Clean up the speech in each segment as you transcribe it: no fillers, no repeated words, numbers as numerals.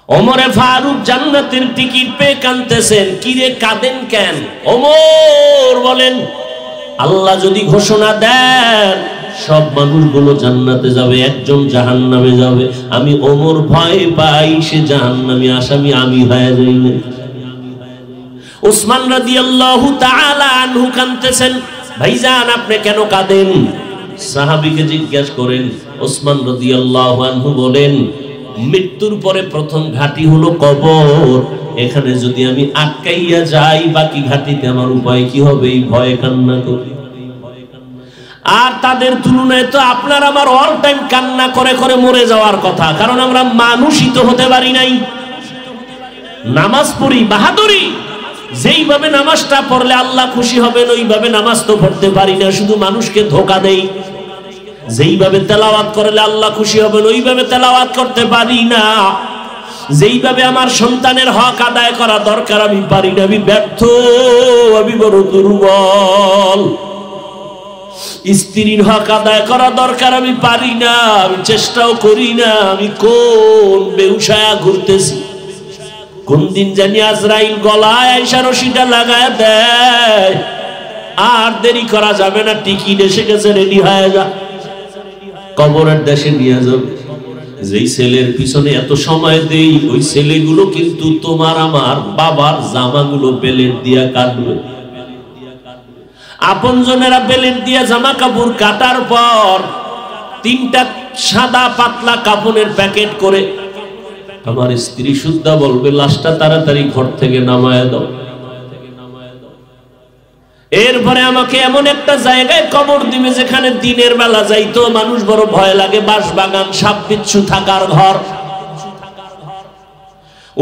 ওমরে ফারুক জান্নাতের টিকিট পেয়ে কাঁদতেছেন। কিরে কাঁদেন কেন? ওমর বলেন, আল্লাহ যদি ঘোষণা দেন সব মানুষগুলো জান্নাতে যাবে, একজন জাহান্নামে যাবে, আমি ওমর ভয় পাই সে জাহান্নামী আসামি আমি হয়ে যাই না। উসমান রাদিয়াল্লাহু তাআলা আনহু কাঁদতেছেন। ভাইজান আপনি কেন কাঁদেন? সাহাবীকে জিজ্ঞেস করেন। উসমান রাদিয়াল্লাহু আনহু বলেন, মৃত্যুর পরে প্রথম ঘাঁটি হলো কবর, এখানে যদি আমি আটকাইয়া যাই বাকি ঘাঁটিতে আমার উপায় কি হবে, এই ভয়ে কান্না করি। আর তাদের তুলনায় তো আপনার আমার অল টাইম কান্না করে করে মরে যাওয়ার কথা, কারণ আমরা মানুষই তো হতে পারি নাই। নামাজ পড়ি বাহাদুরি, যেইভাবে নামাজটা পড়লে আল্লাহ খুশি হবেন ওইভাবে নামাজ তো পড়তে পারি না, শুধু মানুষকে ধোঁকা দেই। যেইভাবে তেলাওয়াত করলে আল্লাহ খুশি হবেন ওইভাবে তেলাওয়াত করতে পারি না। যেইভাবে আমার সন্তানের হক আদায় করা দরকার আমি পারি না, আমি ব্যর্থ, আমি বড় দুর্বল। স্ত্রীর হক আদায় করা দরকার আমি পারি না, আমি চেষ্টাও করি না। আমি কোন বেউসায়া ঘুরতেছি, কোন দিন জানি আজরাইল গলায় আইসা রশিটা লাগায় দেয়। আর দেরি করা যাবে না, টিকিট এসে গেছে, রেডি হয়ে যা, কবরের দেশে নিয়ে যাবে। যেই ছেলের পিছনে এত সময় দেই ওই ছেলেগুলো কিন্তু তোমার আমার বাবার জামাগুলো বেলেট দিয়া কাটবে। আপনজনেরা বেলেট দিয়া জামা কাপড় কাটার পর 3টা সাদা পাতলা কাপড়ের প্যাকেট করে আমার স্ত্রী সুদ্ধা বলবে লাশটা তাড়াতাড়ি ঘর থেকে নামায় দাও। এরপরে আমাকে এমন একটা জায়গায় কবর দিবে যেখানে দিনের বেলা যাইতো মানুষ বড় ভয় লাগে, বাঁশ বাগান, সাপ বিচ্ছু থাকার ঘর।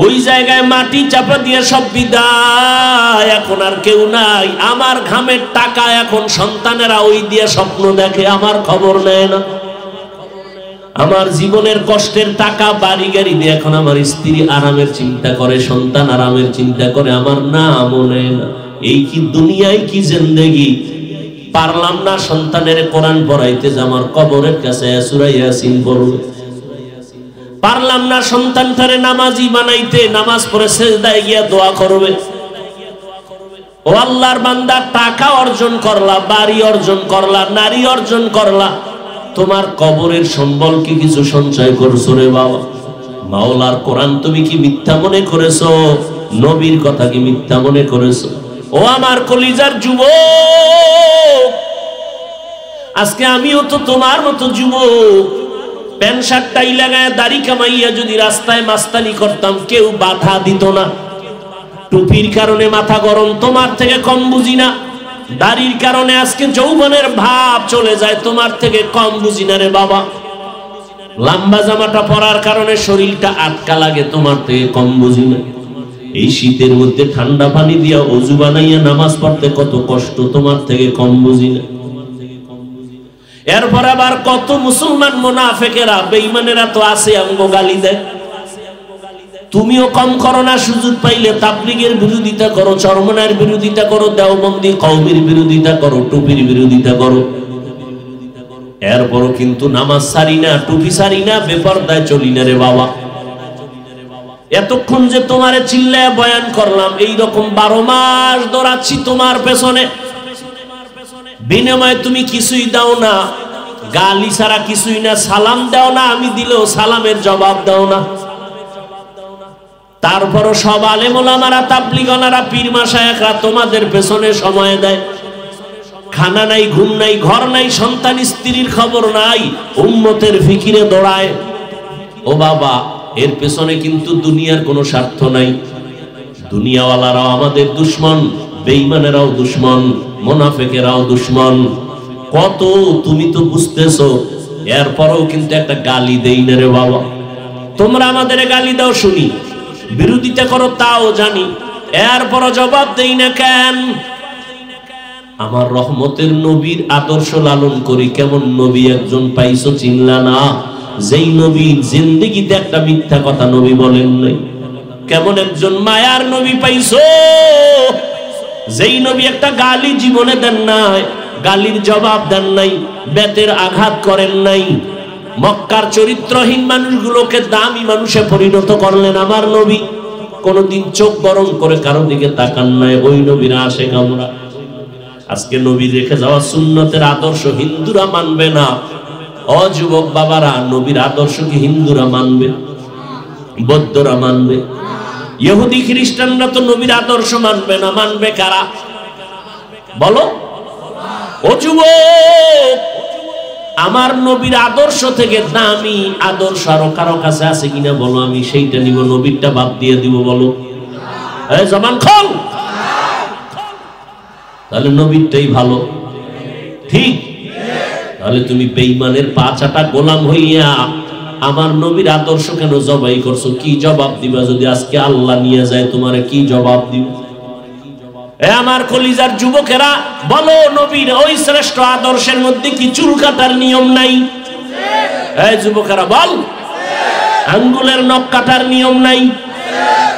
ওই জায়গায় মাটি চাপা দিয়ে সব বিদায়, এখন আর কেউ নাই। আমার ঘামের টাকা এখন সন্তানেরা ওই দিয়ে স্বপ্ন দেখে, আমার খবর নেয় না। আমার জীবনের কষ্টের টাকা বাড়ি গাড়ি দিয়ে এখন আমার স্ত্রী আরামের চিন্তা করে, সন্তান আরামের চিন্তা করে, আমার নামও নেয় না। এই কি দুনিয়ায় কি জিন্দেগি! পারলাম না সন্তানের কোরআন পড়াইতে যে আমার কবরের কাছে সূরা ইয়াসিন পড়বে, পারলাম না সন্তানটারে নামাজি বানাইতে নামাজ পড়ে সিজদায় গিয়া দোয়া করবে। ও আল্লাহর বান্দা, টাকা অর্জন করলা, বাড়ি অর্জন করলা, নারী অর্জন করলা, তোমার কবরের সম্বল কি কিছু সঞ্চয় করছো রে বাবা? মাওলার কোরআন তুমি কি মিথ্যা মনে করেছো? নবীর কথা কি মিথ্যা মনে করেছো? ও আমার কলিজার যুবক, আজকে আমিও তো তোমার মতো যুবক। প্যান্ট শার্ট টাই লাগায় দাড়ি কামাইয়া যদি রাস্তায় মাস্তানি করতাম কেউ বাধা দিত না। টুপির কারণে মাথা গরম, তোমার থেকে কম বুঝি না। দাড়ির কারণে আজকে যৌবনের ভাব চলে যায়, তোমার থেকে কম বুঝি না রে বাবা। লম্বা জামাটা পরার কারণে শরীরটা আটকা লাগে, তোমার থেকে কম বুঝি না। এই শীতের মধ্যে ঠান্ডা পানি দিয়া ওযু বানাইয়া নামাজ পড়তে কত কষ্ট, তোমার থেকে কম বুঝি না। এরপর আবার কত মুসলমান মুনাফিকেরা বেঈমানেরা তো আছে, আমগো গালি দেয়। তুমিও কম করো না, সুযোগ পাইলে তাবলীগের বিরোধিতা করো, চরমনার বিরোধিতা করো, দেওবন্দি কওমির বিরোধিতা করো, টুপির বিরোধিতা করো। এরপরও কিন্তু নামাজ ছাড়ি না, টুপি ছাড়ি না, বেপরদায় চলি না রে বাবা। এতক্ষণ যে তোমারে চিল্লায় বয়ান করলাম, এই রকম 12 মাস দৌড়াচ্ছি তোমার পেছনে, বিনিময়ে তুমি কিছুই দাও না, গালি ছাড়া কিছুই না, সালাম দাও না, আমি দিলেও সালামের জবাব দাও না। তারপরও সব আলেম ওলামারা, তাবলীগনারা, পীর মাশায়েখরা তোমাদের পেছনে সময় দেয়। খানা নাই, ঘুম নাই, ঘর নাই, সন্তান স্ত্রীর খবর নাই, উম্মতের ফিকিরে দৌড়ায়। ও বাবা, এর পেছনে কিন্তু দুনিয়ার কোনো স্বার্থ নাই। দুনিয়াওয়ালারাও আমাদের দুশমন, বেঈমানেরাও দুশমন, মুনাফিকেরাও দুশমন। কত তুমি তো বুঝতেছো, এরপরও কিন্তু একটা গালি দেই না রে বাবা। তোমরা আমাদের গালি দাও শুনি, বিরোধিতা করো তাও জানি, এরপরও জবাব দেই না কেন? আমার রহমতের নবীর আদর্শ লালন করি। কেমন নবী একজন পাইছো চিনলা না? যেই নবীর জিন্দেগিতে একটা মিথ্যা কথা নবী বলেন নাই। কেমন একজন মায়ার নবী পাইছো, যেই নবী একটা গালি জীবনে দেন নাই, গালির জবাব দেন নাই, বেতের আঘাত করেন নাই। মক্কার চরিত্রহীন মানুষগুলোকে দামি মানুষে পরিণত করলেন আমার নবী। কোনদিন চোখ গরম করে কারো দিকে তাকান নাই, ওই নবীর আশিক আমরা। আজকে নবী রেখে যাওয়া সুন্নতের আদর্শ হিন্দুরা মানবে না। অযুবক বাবারা, নবীর আদর্শ কি হিন্দুরা মানবে? বৌদ্ধরা মানবে? ইহুদি খ্রিস্টানরা তো নবীর আদর্শ মানবে না। মানবে কারা বলো? ও যুবক, আমার নবীর আদর্শ থেকে দামি আদর্শ আরো কারো কাছে আছে কিনা বলো, আমি সেইটা নিব, নবীরটা বাদ দিয়ে দিব বলো। এই জবান খোল। তাহলে নবীরটাই ভালো, ঠিক? তাহলে তুমি বেঈমানের পাঁচাটা গোলাম হইয়া আমার নবীর আদর্শ কেন জবাই করছো? কি জবাব দিবা যদি আজকে আল্লাহ নিয়ে যায়? তোমারে কি জবাব দিব? আমার কলিজার যুবকেরা বলো, নবীর ওই শ্রেষ্ঠ আদর্শের মধ্যে কি চুল কাটার নিয়ম নাই? এই যুবকেরা বল, আঙ্গুলের নখ কাটার নিয়ম নাই?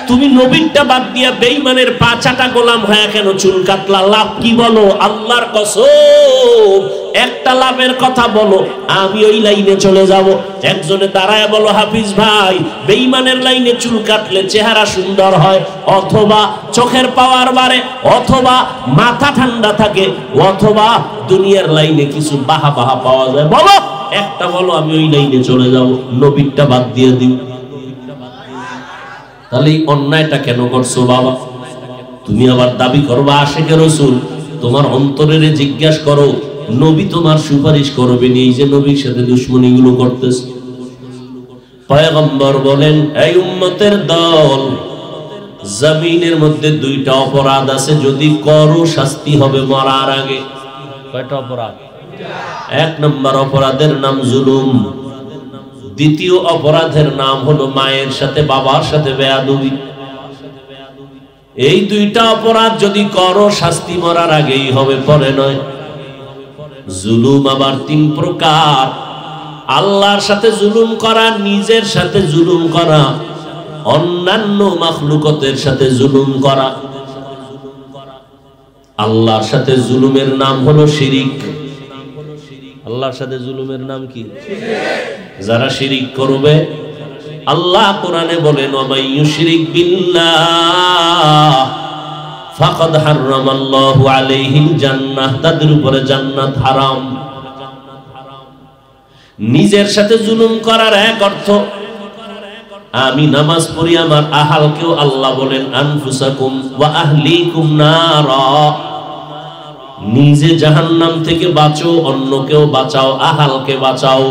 তুমি নবীরটা বাদ দিয়া বেঈমানের পাঁচাটা গোলাম হয়ে কেন চুল কাটলা? লাভ কি বলো? আল্লাহর কসম, একটা লাভের কথা বলো, আমি ওই লাইনে চলে যাব। একজনে দাঁড়ায় বলো, হাফিজ ভাই, বেঈমানের লাইনে চুল কাটলে চেহারা সুন্দর হয়, অথবা চোখের পাওয়ার বাড়ে, অথবা মাথা ঠান্ডা থাকে, অথবা দুনিয়ার লাইনে কিছু বাহা বাহা পাওয়া যায়। বলো একটা, বলো আমি ওই লাইনে চলে যাব, নবীরটা বাদ দিয়ে দিই। তাহলে এই অন্যায়টা কেন করছো বাবা? তুমি আবার দাবি করবা আশিকে রাসূল। তোমার অন্তরের জিজ্ঞাসা করো, নবী তোমার সুপারিশ করবে নি? এই যে নবীর সাথে দুশমনি গুলো করতেছে। পয়গম্বর বলেন, এই উম্মতের দল, জমিনের মধ্যে দুইটা অপরাধ আছে, যদি করো শাস্তি হবে মরার আগে। কয়টা অপরাধ? এক নম্বর অপরাধের নাম জুলুম, দ্বিতীয় অপরাধের নাম হলো মায়ের সাথে বাবার সাথে বেয়াদবি। এই দুইটা অপরাধ যদি করো শাস্তি মরার আগেই হবে, পরে নয়। জুলুম আবার তিন প্রকার: আল্লাহর সাথে জুলুম করা, নিজের সাথে জুলুম করা, অন্যান্য মাখলুকতের সাথে জুলুম করা। আল্লাহর সাথে জুলুমের নাম হলো শিরিক। আল্লাহর সাথে জুলুমের নাম কি? যারা শিরিক করবে, আল্লাহ কোরআনে বলেন, ওয়ামাই ইউশরিক বিল্লাহ ফাকাদ হারামাল্লাহু আলাইহিল জান্নাহ, তাদের উপরে জান্নাত হারাম। নিজের সাথে জুলুম করার এক অর্থ, আমি নামাজ পড়ি, আমার আহালকেও আল্লাহ বলেন আনফুসাকুম ওয়া আহলিকুম নারা, নিজে জাহান্নাম থেকে বাঁচো, অন্যকেও বাঁচাও, আহালকে বাঁচাও।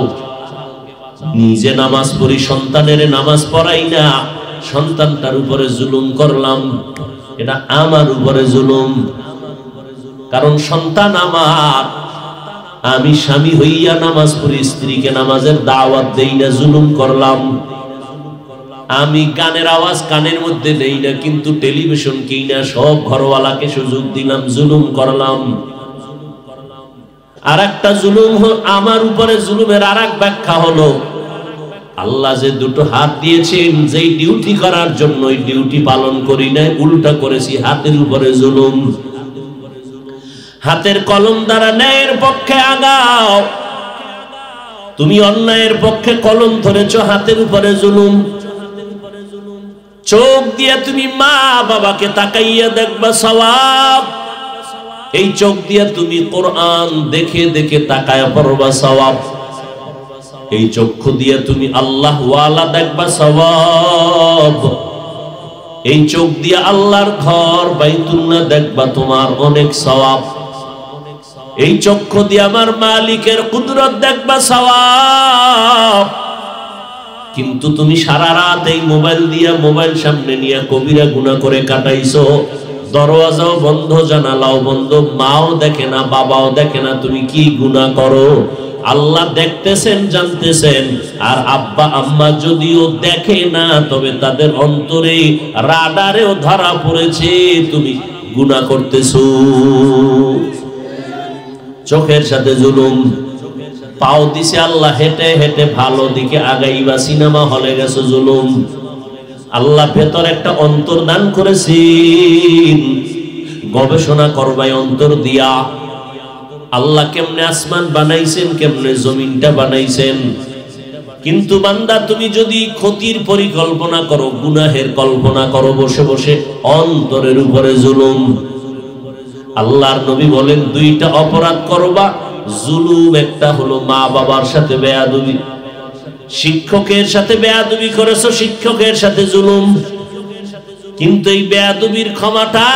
নিজে নামাজ পড়ি, সন্তানের নামাজ পড়াই না, সন্তানটার উপরে জুলুম করলাম, এটা আমার উপরে জুলুম। কারণ সন্তান আমার, আমি স্বামী হইয়া নামাজ পড়ি, স্ত্রীকে নামাজের দাওয়াত দেই না, জুলুম করলাম। আমি গানের আওয়াজ কানের মধ্যে দেই না, কিন্তু টেলিভিশন কিই না, সব ঘরওয়ালাকে সুযোগ দিলাম, জুলুম করলাম। আর একটা জুলুম আমার উপরে জুলুমের আর এক ব্যাখ্যা হলো, আল্লাহ যে দুটো হাত দিয়েছেন, যেই ডিউটি করার জন্য ওই ডিউটি পালন করি না, উল্টা করেছি, হাতের উপরে জুলুম। হাতের কলম দ্বারা ন্যায়ের পক্ষে আগাও, তুমি অন্যায়ের পক্ষে কলম ধরেছ, হাতের উপরে জুলুম। চোখ দিয়ে তুমি মা বাবাকে তাকাইয়া দেখবা সওয়াব, এই চোখ দিয়ে তুমি কোরআন দেখে দেখে তাকায়া পড়বা সওয়াব। এই চক্ষু দিয়ে তুমি আল্লাহ ওয়ালা দেখবা সওয়াব। এই চোখ দিয়ে আল্লাহর ঘর বাইতুল্লাহ দেখবা, তোমার অনেক সওয়াব। এই চক্ষু দিয়ে আমার মালিকের কুদরত দেখবা সওয়াব। কিন্তু তুমি সারা রাত এই মোবাইল দিয়া, মোবাইল সামনে নিয়ে কবিরা গুনাহ করে কাটাইছো, দরওয়াজাও বন্ধ, জানালাও বন্ধ, মাও দেখে না, বাবাও দেখে না, তুমি কি গুনাহ করো। আল্লাহ দেখতেছেন, জানতেছেন। আর আব্বা আম্মা যদিও দেখে না, তবে তাদের অন্তরে রাডারেও ধরা পড়েছে তুমি গুনাহ করতেছো। চোখের সাথে জুলুম। পাও দিছে আল্লাহ, হেঁটে হেঁটে ভালো দিকে আগাইবা, সিনেমা হলে গেছো, জুলুম। আল্লাহ ভেতর একটা অন্তর দান করেছেন, গবেষণা করবাই অন্তর দিয়া। আল্লাহ কেমনে আসমান বানাইছেন, কেমনে জমিনটা বানাইছেন, কিন্তু বান্দা তুমি যদি ক্ষতির পরিকল্পনা করো, গুনাহের কল্পনা করো বসে বসে, অন্তরের উপরে জুলুম। আল্লাহর নবী বলেন দুইটা অপরাধ করবা জুলুম, একটা হলো মা বাবার সাথে বেয়াদবি, শিক্ষকের সাথে বেয়াদবি করেছো, শিক্ষকের সাথে জুলুম। কিন্তু এই বেয়াদবির ক্ষমাটা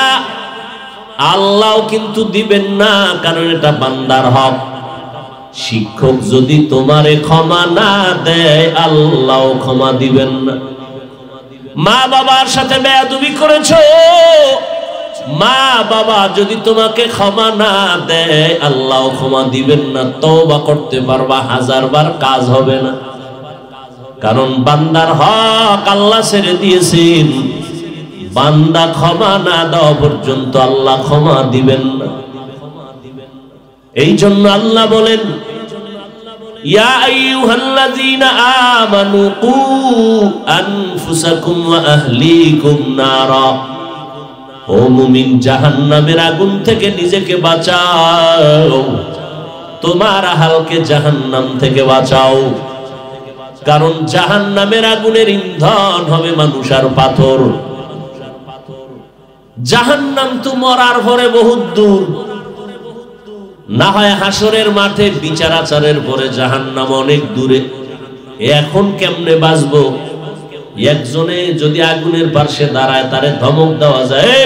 আল্লাহ কিন্তু দিবেন না, কারণ এটা বান্দার হক। শিক্ষক যদি তোমারে ক্ষমা না দেয় আল্লাহ ক্ষমা দিবেন না। মা বাবার সাথে বেয়াদবি করেছো, মা বাবা যদি তোমাকে ক্ষমা না দেয় আল্লাহ ক্ষমা দিবেন না। তওবা করতে পারবা 1000 বার, কাজ হবে না, কারণ বান্দার হক আল্লাহ ছেড়ে দিয়েছেন। বান্দা ক্ষমা না দেওয়া পর্যন্ত আল্লাহ ক্ষমা দিবেন না। এই জন্য আল্লাহ বলেন ইয়া আইয়ুহাল্লাযীনা আমানু কু আনফুসাকুম ওয়া আহলিকুম নারা, ও মুমিন জাহান্নামের আগুন থেকে নিজেকে বাঁচাও, তোমার আহলকে জাহান্নাম থেকে বাঁচাও। কারণ জাহান্নামের আগুনের ইন্ধন হবে মানুষ আর পাথর। জাহান্নাম তো মরার পরে বহুত দূর, না হয় হাসরের মাঠে বিচার আচারের পরে জাহান্নাম অনেক দূরে। এখন কেমনে বাঁচবো? একজনে যদি আগুনের পাশে দাঁড়ায় তারে ধমক দেওয়া যায়,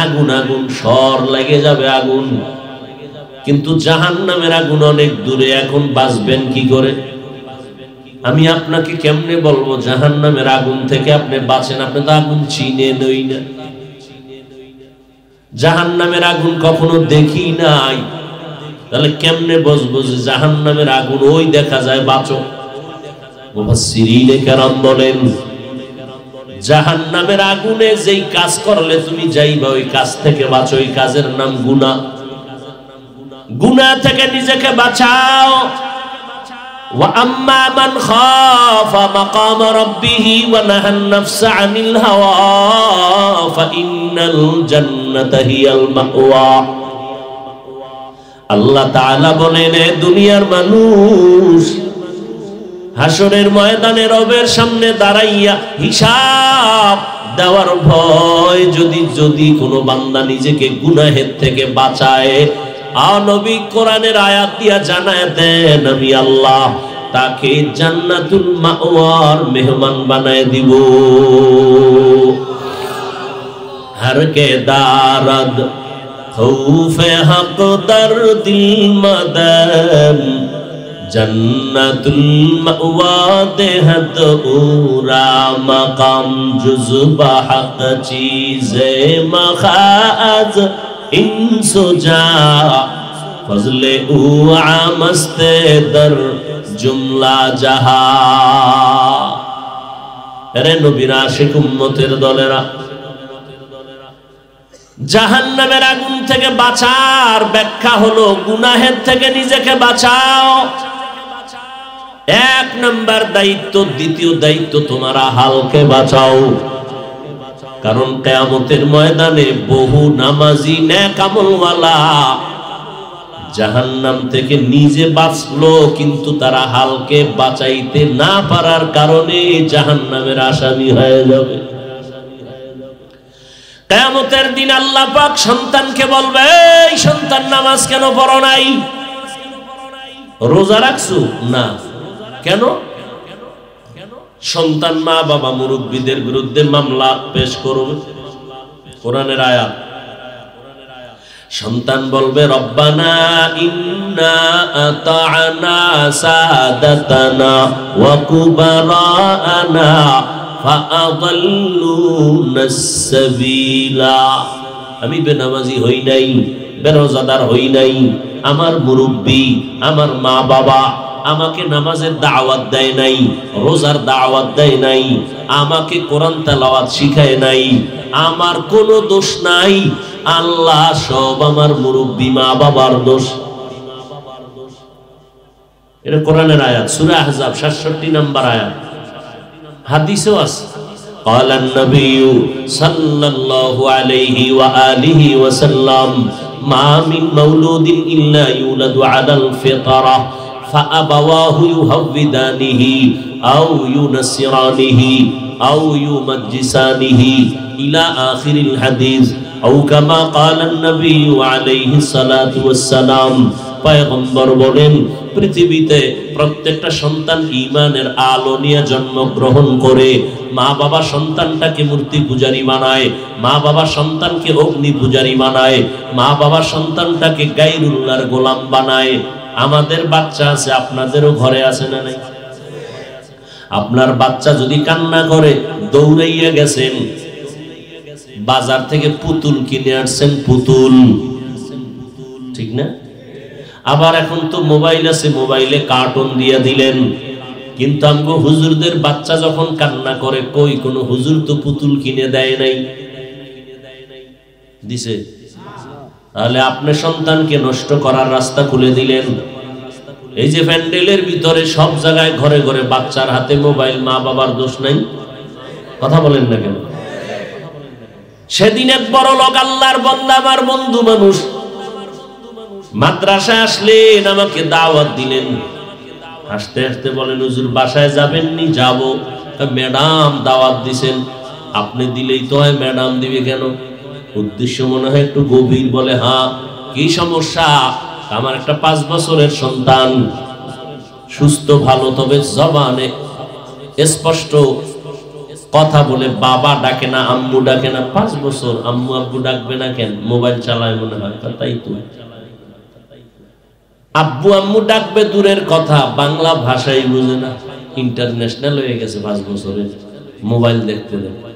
আগুন আগুন, সর লেগে যাবে আগুন। কিন্তু জাহান্নামের আগুন অনেক দূরে, এখন বাঁচবেন কি করে? আমি আপনাকে কেমনে বলবো জাহান্নামের আগুন থেকে আপনি বাঁচেন? আপনি তো আগুন চিনে নই না, জাহান্নামের আগুন কখনো দেখি নাই, তাহলে কেমনে বুঝবো যে জাহান্নামের আগুন? ওই দেখা যায় বাঁচো। মুফাসসিরিনে কেরাম বলেন জাহান্নামের আগুনে যেই কাজ করলে তুমি যাইবা ওই কাজ থেকে বাঁচো, ওই কাজের নাম গুনাহ। গুনাহ থেকে নিজেকে বাঁচাও। ওয়া আম্মা মান খাফা মাকাম রাব্বিহি ওয়া নাহান নাফসা আনিল হাওয়া ফাইন্নাল জান্নাতা হিয়াল মাওয়া। আল্লাহ তাআলা বলেন দুনিয়ার মানুষ হাসরের ময়দানে রবের সামনে দাঁড়াইয়া হিসাব দেওয়ার ভয় যদি কোনো বান্দা নিজেকে গুনাহের থেকে বাঁচায়, নবী কোরআনের আয়াত দিয়া জানায় দেন আমি আল্লাহ তাকে জান্নাতুল মাওয়ার মেহমান বানায় দিব। हर के दारद खौफे हक दर्दिल मदन जन्नतुल मअवा देहत उरा मकाम जुज़बा हक चीज़े मखाज इंसुजा फजले उ आमस्ते दर जुमला जहा। अरे नबीर आशिक उम्मतेर दलेरा জাহান্নামের আগুন থেকে বাঁচার ব্যাখ্যা হলো গুনাহের থেকে নিজেকে বাঁচাও, এক নাম্বার দায়িত্ব। দ্বিতীয় দায়িত্ব তোমার আহালকে বাঁচাও, কারণ কিয়ামতের ময়দানে বহু নামাজি নেক আমলওয়ালা জাহান্নাম থেকে নিজে বাঁচলো, কিন্তু তারা হালকে বাঁচাইতে না পারার কারণে জাহান্নামের আসামি হয়ে যাবে। কিয়ামতের দিন আল্লাহ পাক সন্তানকে বলবে, এই সন্তান নামাজ কেন পড়ো নাই? রোজা রাখছো না কেন? সন্তান মা বাবা মুরব্বীদের বিরুদ্ধে মামলা পেশ করবে, কোরআনের আয়াত। সন্তান বলবে রব্বানা ইন্না আতা'না সাদাতানা ওয়া কুবারানা আমি বেনামাজি হই নাই, বেরোজাদার হই নাই, আমার মুরব্বী আমার মা বাবা আমাকে নামাজের দাওয়াত দেয় নাই, রোজার দাওয়াত দেয় নাই, আমাকে কোরআন তেলাওয়াত শিখায় নাই, আমার কোনো দোষ নাই। আল্লাহ সব আমার মুরব্বী মা বাবার দোষ। এটা কোরআনের আয়াত, সূরা আহজাব 67 নম্বর আয়াত। হাদিসও আছে। قال النبي صلى الله عليه وآله وسلم ما من مولود إلا يولد على الفطرة ফাআবাওয়াহু ইউহাউবিদানিহি আও ইউনাসসিরানিহি আও ইউমাজ্জিসানিহি ইলা আখিরিল হাদিস আও কামা ক্বালান নবী আলাইহিস সালাতু ওয়াস সালাম। পয়গম্বর বলেন, পৃথিবীতে প্রত্যেকটা সন্তান ঈমানের আলো নিয়ে জন্মগ্রহণ করে। মা বাবা সন্তানটাকে মূর্তি পূজারী বানায়, মা বাবা সন্তানকে অগ্নি পূজারী বানায়, মা বাবা সন্তানটাকে গায়রুল্লাহর গোলাম বানায়। আমাদের বাচ্চা আছে, আপনাদেরও ঘরে আছে না নাই? আপনার বাচ্চা যদি কান্না করে, দৌড়াইয়া গেছেন বাজার থেকে পুতুল কিনে আসছেন, পুতুল, ঠিক না? আবার এখন তো মোবাইল আছে, মোবাইলে কার্টুন দিয়ে দিলেন। কিন্তু আমগো হুজুরদের বাচ্চা যখন কান্না করে, কই কোনো হুজুর তো পুতুল কিনে দেয় নাই, দিছে? তাহলে আপনি সন্তানকে নষ্ট করার রাস্তা খুলে দিলেন। এই যে প্যান্ডেলের ভিতরে সব জায়গায় ঘরে ঘরে বাচ্চার হাতে মোবাইল, মা বাবার দোষ নাই? কথা বলেন না কেন? সেদিন এক বড় লোক, আল্লাহর বান্দা, আমার বন্ধু মানুষ, মাদ্রাসায় আসলেন, আমাকে দাওয়াত দিলেন। হাসতে হাসতে বলেন, হুজুর বাসায় যাবেননি? যাব। ম্যাডাম দাওয়াত দিছেন। আপনি দিলেই তো হয়, ম্যাডাম দিবে কেন? উদ্দেশ্য মনে হয় একটু গভীর। বলে, হ্যাঁ। কি সমস্যা? আমার একটা 5 বছরের সন্তান, সুস্থ ভালো, তবে জবানে স্পষ্ট কথা বলে, বাবা ডাকে না, আম্মু ডাকে না। 5 বছর, আম্মু আব্বু ডাকবে না কেন? মোবাইল চালায় মনে হয়। তাই তো, আব্বু আম্মু ডাকবে দূরের কথা, বাংলা ভাষাই বুঝে না। ইন্টারন্যাশনাল হয়ে গেছে 5 বছরে, মোবাইল দেখতে দেখতে।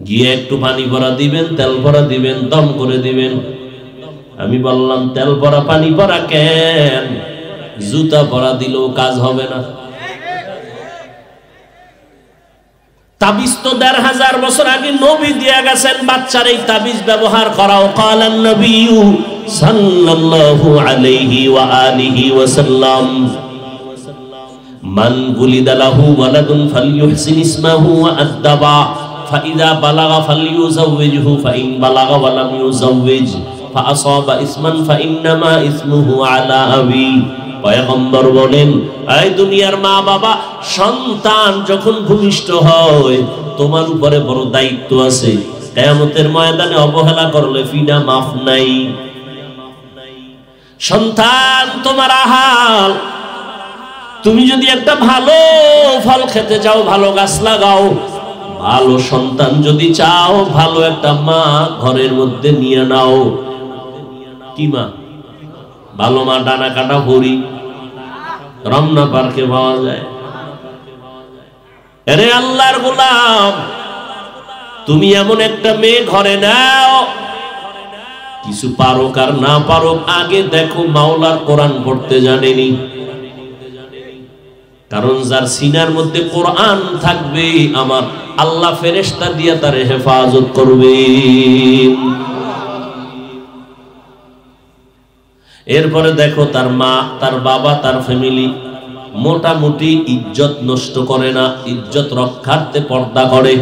গিয়ে একটু পানি ভরা দিবেন, তেল ভরা দিবেন, দম করে দিবেন। আমি বললাম, তেল ভরা পানি ভরা কেন? জুতা ভরা দিলেও কাজ হবে না। তাবিজ তো 1500 বছর আগে নবী দিয়ে গেছেন, বাচ্চার এই তাবিজ ব্যবহার করাও। ক্বালান নবী সাল্লাল্লাহু আলাইহি ওয়া আলিহি ওয়াসাল্লাম, মান গুলিদা লাহু ওয়ালাদুন ফালইউহসিন ইসমাহু ওয়া আদবা, ফাইযা বালাগা ফালইউযাওবিজহু, ফাইন বালাগা ওয়া লাম ইউযাওবিজ ফাআসাবা ইসমান ফাইন্নামা ইসমুহু আলা আবি। পয়গম্বর বলেন, এই দুনিয়ার মা বাবা, সন্তান যখন ভূমিষ্ঠ হয়, তোমার উপরে বড় দায়িত্ব আছে। কিয়ামতের ময়দানে অবহেলা করলে ফিনা মাফ নাই। সন্তান তোমার আহাল। তুমি যদি একটা ভালো ফল খেতে চাও, ভালো গাছ লাগাও। ভালো সন্তান যদি চাও, ভালো একটা মা ঘরের মধ্যে নিয়ে নাও। কি মা? ভালো মা ডানা কাটা হরি রমনা পার্কে পাওয়া যায়। আরে আল্লাহর গোলাম, তুমি এমন একটা মেয়ে ঘরে নাও, কিছু পারো আর না পারো, আগে দেখো মাওলার কোরআন পড়তে জানেনি। কারণ যার সিনার মধ্যে কোরআন থাকবে, আমার আল্লাহ ফেরেশতা দিয়া তারে হেফাজত করবে। এরপরে দেখো, তার মা, তার বাবা, তার ফ্যামিলি মোটামুটি ইজ্জত নষ্ট করে না, ইজ্জত রক্ষার্থে পর্দা করে।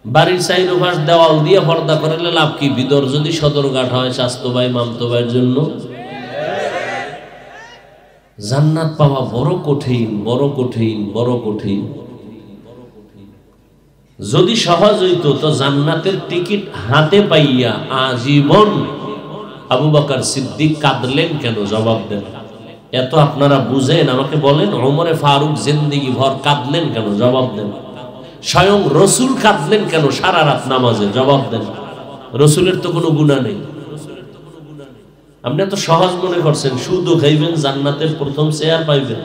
বাড়ির চাইরোপাশ দেওয়াল দিয়ে পর্দা করলে লাভ কি? ভিতর যদি সদরঘাট হয় স্বাস্থ্য ভাই মামতো ভাইয়ের জন্য, জান্নাত পাওয়া বড় কঠিন, বড় কঠিন, বড় কঠিন। যদি সহজ হইতো তো জান্নাতের টিকিট হাতে পাইয়া আজীবন আবু বকর সিদ্দিক কাঁদলেন কেন? জবাব দেন। এত আপনারা বুঝেন, আমাকে বলেন, ওমরে ফারুক জিন্দেগি ভর কাঁদলেন কেন? জবাব দেন। স্বয়ং রসুল কাঁদলেন কেন সারা রাত নামাজে? জবাব দেন। রসুলের তো কোনো গুনাহ নেই। আপনি এত সহজ মনে করছেন, শুধু খাইবেন, জান্নাতের প্রথম চেয়ার পাইবেন,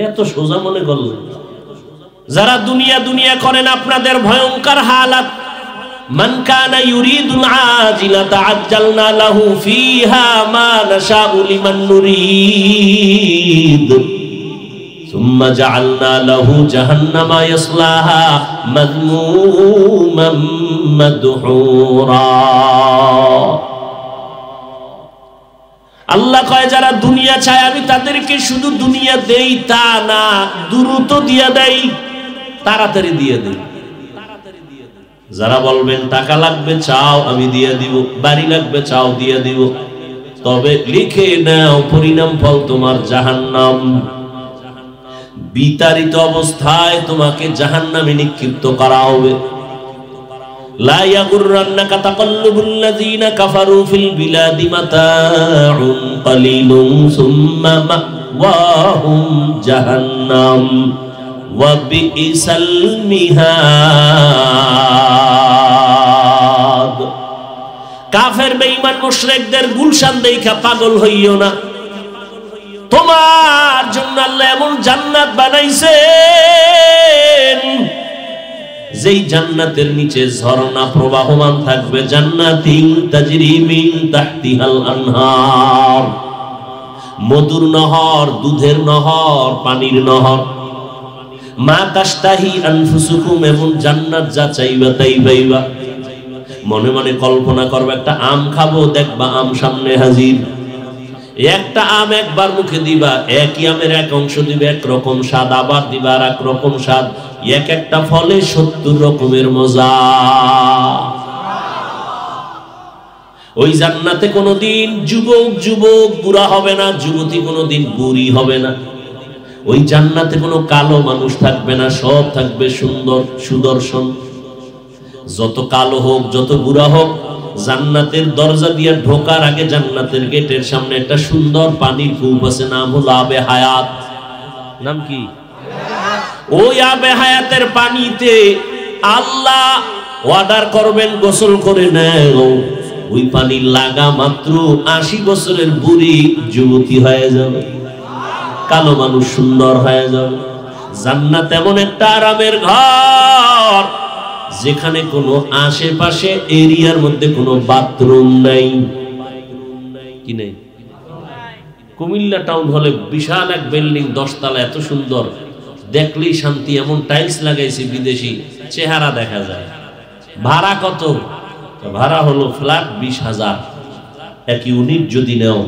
এত সোজা মনে করলেন। যারা দুনিয়া দুনিয়া করেন, আপনাদের ভয়ঙ্কর হালাত। মান কানা ইউরিদুল আজিলাতা আজ্জালনা লাহু ফিহা মা নাশাউ লিমান নুরিদ সুম্মা জাআলনা লাহু জাহান্নামা ইয়াসলাহা মাযমুমান মাদহুরা। আল্লাহ কয়, যারা দুনিয়া চায় আমি তাদেরকে শুধু দুনিয়া দেই তা না, দ্রুত দিয়ে দেই, তাড়াতাড়ি দিয়ে দেই। যারা বলবেন টাকা লাগবে চাও আমি দিয়ে দিব, বাড়ি লাগবে চাও দিয়ে দিব, তবে লিখে নাও পরিণাম ফল তোমার জাহান্নাম। বিতাড়িত অবস্থায় তোমাকে জাহান্নামে নিক্ষিপ্ত করা হবে। লা ইয়াগুররান্নাকা তাকাল্লুবুল্লাযীনা কাফারু ফিল বিলাদি মাতাউন কালিলুন সুম্মা মাওয়াহুম জাহান্নাম ওয়া বিইসাল মিহাদ। কাফের বেঈমান মুশরিকদের গুলশান দেখা পাগল হইও না। তোমার জন্য আল্লাহ এমন জান্নাত বানাইছেন যেই জান্নাতের নিচে ঝর্ণা প্রবাহমান থাকবে। জান্নাতিন তাজরি মিন তাহতিহাল আনহার, মধুর নহর, দুধের নহর, পানির নহর। মা তাশতাহি আনফুসুকুম, এমন জান্নাত যা চাইবা তাই পাইবা। মনে মনে কল্পনা করবে একটা আম খাবো, দেখবা আম সামনে হাজির। একটা আম একবার মুখে দিবা, একই আমের এক অংশ দিবে একরকম স্বাদ, আবার দিবা আর এক রকম স্বাদ। এক একটা ফলে 70 রকমের মজা। ওই জান্নাতে কোনোদিন যুবক যুবক বুড়া হবে না, যুবতী কোনোদিন বুড়ি হবে না। ওই জান্নাতে কোনো কালো মানুষ থাকবে না, সব থাকবে সুন্দর সুদর্শন। যত কালো হোক, যত বুড়া হোক, জান্নাতের দরজা দিয়ে ঢোকার আগে জান্নাতের গেটের সামনে একটা সুন্দর পানির কূপ আছে, নাম হলো আবে হায়াত। নাম কি? ওই আবে হায়াতের পানিতে আল্লাহ অর্ডার করবেন গোসল করে নাও। ওই পানি লাগা মাত্র 80 বছরের বুড়ি যুবতী হয়ে যাবে, কালো মানুষ সুন্দর হয়ে যাবে। জান্নাত এমন একটা আরামের ঘর যেখানে কোনো আশেপাশে এরিয়ার মধ্যে কোনো বাথরুম নাই। কি নেই? কুমিল্লা টাউন হলে বিশাল এক বিল্ডিং, 10 তলা, এত সুন্দর, দেখলেই শান্তি। এমন টাইলস লাগাইছে বিদেশি, চেহারা দেখা যায়। ভাড়া কত? ভাড়া হলো ফ্ল্যাট 20,000। এক ইউনিট যদি নাও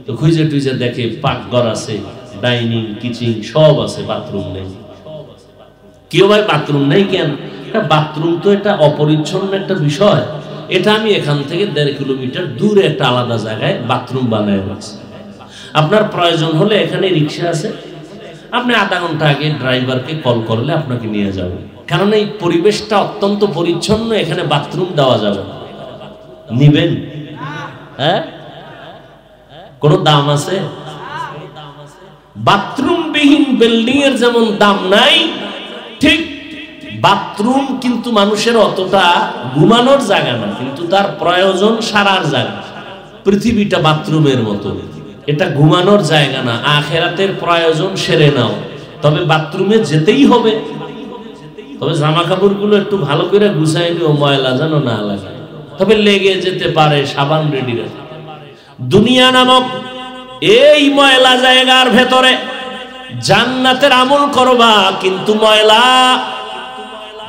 তো খুঁজে টুইজে দেখে পাকঘর আছে, ডাইনিং, কিচেন সব আছে, বাথরুম নেই। কেউ ভাই বাথরুম নেই কেন? বাথরুম তো এটা অপরিচ্ছন্ন একটা বিষয়। এটা আমি এখান থেকে 1.5 কিলোমিটার দূরে একটা আলাদা জায়গায় বাথরুম বানায় রাখছি। আপনার প্রয়োজন হলে এখানে রিক্সা আছে, আপনি আধা ঘন্টা আগে ড্রাইভারকে কল করলে আপনাকে নিয়ে যাবে। কারণ এই পরিবেশটা অত্যন্ত পরিচ্ছন্ন, এখানে বাথরুম দেওয়া যাবে। নিবেন? হ্যাঁ, কোনো দাম আছে? বাথরুম বিহীন বিল্ডিং এর যেমন দাম নাই, ঠিক বাথরুম কিন্তু মানুষের অতটা ঘুমানোর জায়গা না, কিন্তু তার প্রয়োজন সারার জায়গা। পৃথিবীটা বাথরুমের মতো, এটা ঘুমানোর জায়গা না। আখেরাতের প্রয়োজন সেরে নাও, তবে বাথরুমে যেতেই হবে। তবে জামা কাপড় গুলো একটু ভালো করে গুছাই নিও, ময়লা যেন না লাগে। তবে লেগে যেতে পারে, সাবান রেডি রাখো। দুনিয়া নামক এই ময়লা জায়গার ভেতরে জান্নাতের আমল করবা, কিন্তু ময়লা,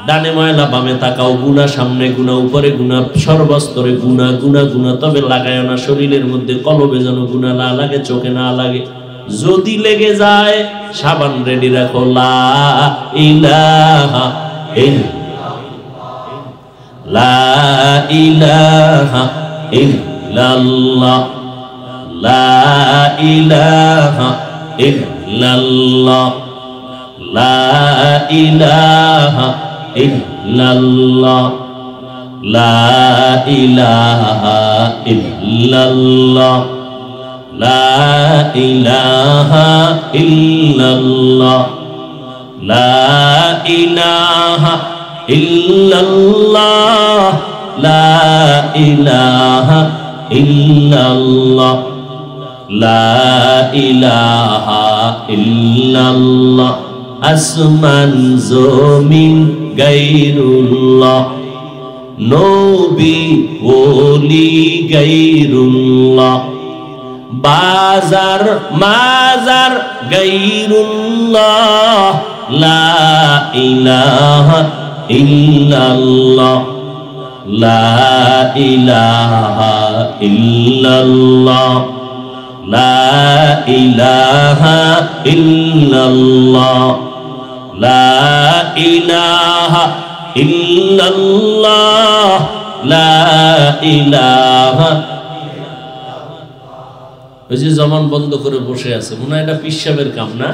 ডানে ময়লা বামে তাকাও, গুনাহ সামনে গুনাহ, উপরে গুনাহ, সর্বস্তরে গুনাহ, গুনাহ গুনাহ। তবে লাগায় না শরীরের মধ্যে, কলবে যেন গুনাহ না লাগে, চোখে না লাগে। যদি লেগে যায় সাবান রেডি রাখো। লা ইলাহা ইল্লাল্লাহ, লা ইলাহা ইল্লাল্লাহ, লা ইলাহা ইল্লাল্লাহ, লা ইলাহা ইল্লাল্লাহ, লা ইলাহা ইল্লাল্লাহ, লা ইলাহা ইল্লাল্লাহ, লা ইলাহা ইল্লাল্লাহ, লা ইলাহা ইল্লাল্লাহ, লা ইলাহা ইল্লাল্লাহ। আসমান জমিন গায়রুল্লাহ, নবী ওলি গায়রুল্লাহ, বাজার মাজার গায়রুল্লাহ, লা ইলাহা ইল্লাল্লাহ, লা ইলাহা ইল্লাল্লাহ, লা ইলাহা ইল্লাল্লাহ, লা ইলাহা ইল্লাল্লাহ, লা ইলাহা ওই যে জবান বন্ধ করে বসে আছে, মনে হয় এটা পিসাবের কাম না?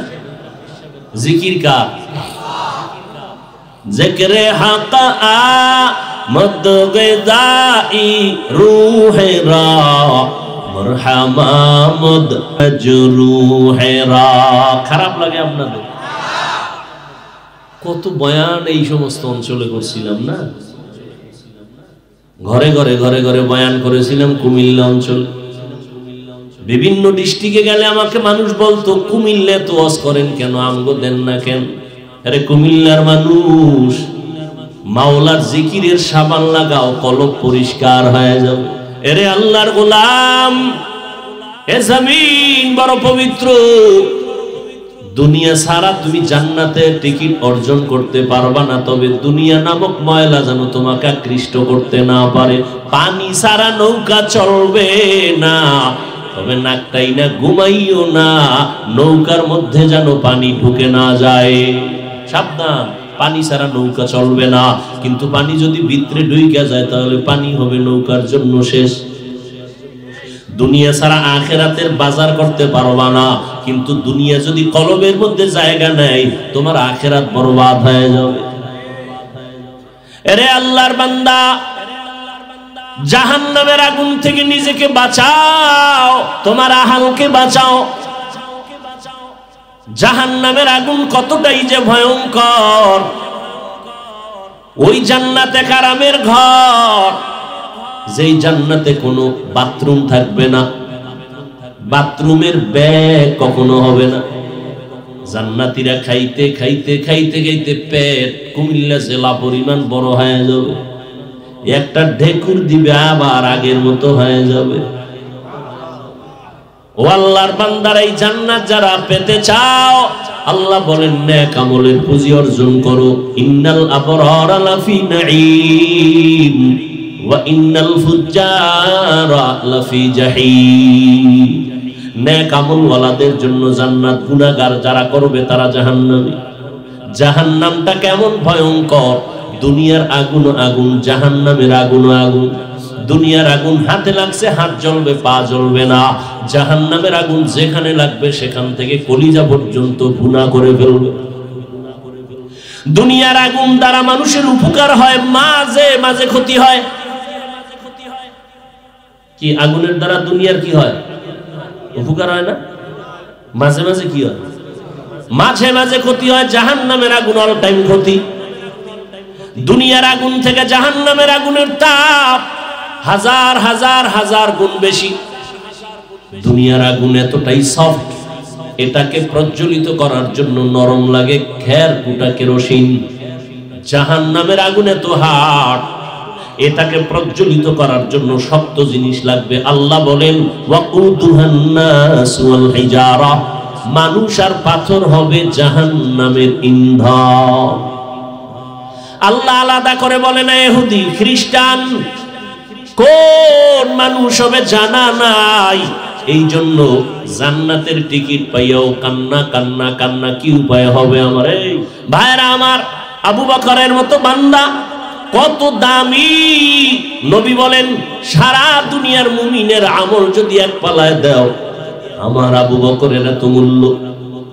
জিকির কার? জিকরে হক আমদ গদাই রূহেরা মারহামামদ আজরুহেরা। খারাপ লাগে আপনাদের? কত বয়ান এই সমস্ত অঞ্চলে করছিলাম না? ঘরে ঘরে ঘরে ঘরে বয়ান করেছিলাম কুমিল্লা অঞ্চল। বিভিন্ন ডিস্ট্রিক্টে গেলে আমাকে মানুষ বলতো, কুমিল্লা তো ওয়াজ করেন কেন, আমগো দেন না কেন? আরে কুমিল্লার মানুষ, মাওলার জিকিরের সাবান লাগাও, কলব পরিষ্কার হয়ে যাবে। এরে আল্লাহর গোলাম, এ জমিন বড় পবিত্র। দুনিয়া ছাড়া তুমি জান্নাতে টিকিট অর্জন করতে পারবা না, তবে দুনিয়া নামক ময়লা যেন তোমাকে আকৃষ্ট করতে না পারে। পানি ছাড়া নৌকা চলবে না, তবে নাকটাই না ঘুমাইও না, নৌকার মধ্যে যেন পানি ঢুকে না যায়। সাবধান, পানি ছাড়া নৌকা চলবে না। কিন্তু পানি যদি ভিতরে ঢুকে যায় তাহলে পানি হবে নৌকার জন্য শেষ। দুনিয়া ছাড়া আখিরাতের বাজার করতে পারবা না, কিন্তু দুনিয়া যদি কলবের মধ্যে জায়গা নেয় তোমার আখিরাত বরবাদ হয়ে যাবে। এরে আল্লাহর বান্দা, জাহান্নামের আগুন থেকে নিজেকে বাঁচাও, তোমার আহালকে বাঁচাও। জাহান্নামের আগুন কতটাই যে ভয়ঙ্কর। ওই জান্নাতে কারামের ঘর, যেই জান্নাতে কোনো বাথরুম থাকবে না, বাথরুমের ব্যাগ কখনো হবে না। জান্নাতীরা খাইতে খাইতে খাইতে খাইতে পেট কুমিল্লা জেলা পরিমাণ বড় হয়ে যাবে। একটা ঢেকুর দিবে আবার আগের মতো হয়ে যাবে। ও আল্লাহর বান্দারা, এই জান্নাত যারা পেতে চাও, আল্লাহ বলেন নেক আমলের পুঁজি অর্জন করো। ইন্নাল আবরারা লাফি নাঈম ওয়া ইন্নাল ফুজ্জারা লাফি জাহিম। নেক আমলওয়ালাদের জন্য জান্নাত, গুনাহগার যারা করবে তারা জাহান্নামী। জাহান্নামটা কেমন ভয়ঙ্কর! দুনিয়ার আগুন আগুন, জাহান্নামের আগুন আগুন। দুনিয়ার আগুন হাতে লাগছে, হাত জ্বলবে, পা জ্বলবে না। জাহান্নামের আগুন যেখানে লাগবে সেখান থেকে কলিজা পর্যন্ত ভুনা করে ফেলবে। দুনিয়ার আগুন দ্বারা মানুষের উপকার হয়, মাঝে মাঝে ক্ষতি হয়। কি আগুনের দ্বারা দুনিয়ার কি হয়? উপকার হয় না? মাঝে মাঝে কি হয়? মাঝে মাঝে ক্ষতি হয়। জাহান্নামের আগুন অল টাইম ক্ষতি। দুনিয়ার আগুন থেকে জাহান্নামের আগুনের তাপ হাজার হাজার হাজার গুণ বেশি। দুনিয়ার আগুন এতটাই সফট, এটাকে প্রজ্বলিত করার জন্য নরম লাগে খের কুটা কেরোসিন। জাহান্নামের আগুন এত হার্ড, এটাকে প্রজ্বলিত করার জন্য শক্ত জিনিস লাগবে। আল্লাহ বলেন ওয়াকুদুহান নাস ওয়াল হিজারা, মানুষ আর পাথর হবে জাহান্নামের ইন্ধন। আল্লাহ আলাদা করে বলে না ইহুদি খ্রিস্টান কোন মানুষ হবে জানা নাই। এই জন্য জান্নাতের টিকিট পাইয়াও কান্না কান্না কান্না। কি উপায় হবে আমার? এই ভাইরা আমার, আবু বকরের মতো বান্দা কত দামি। নবী বলেন সারা দুনিয়ার মুমিনের আমল যদি এক পালায় দাও, আমার আবু বকরের এত মূল্য।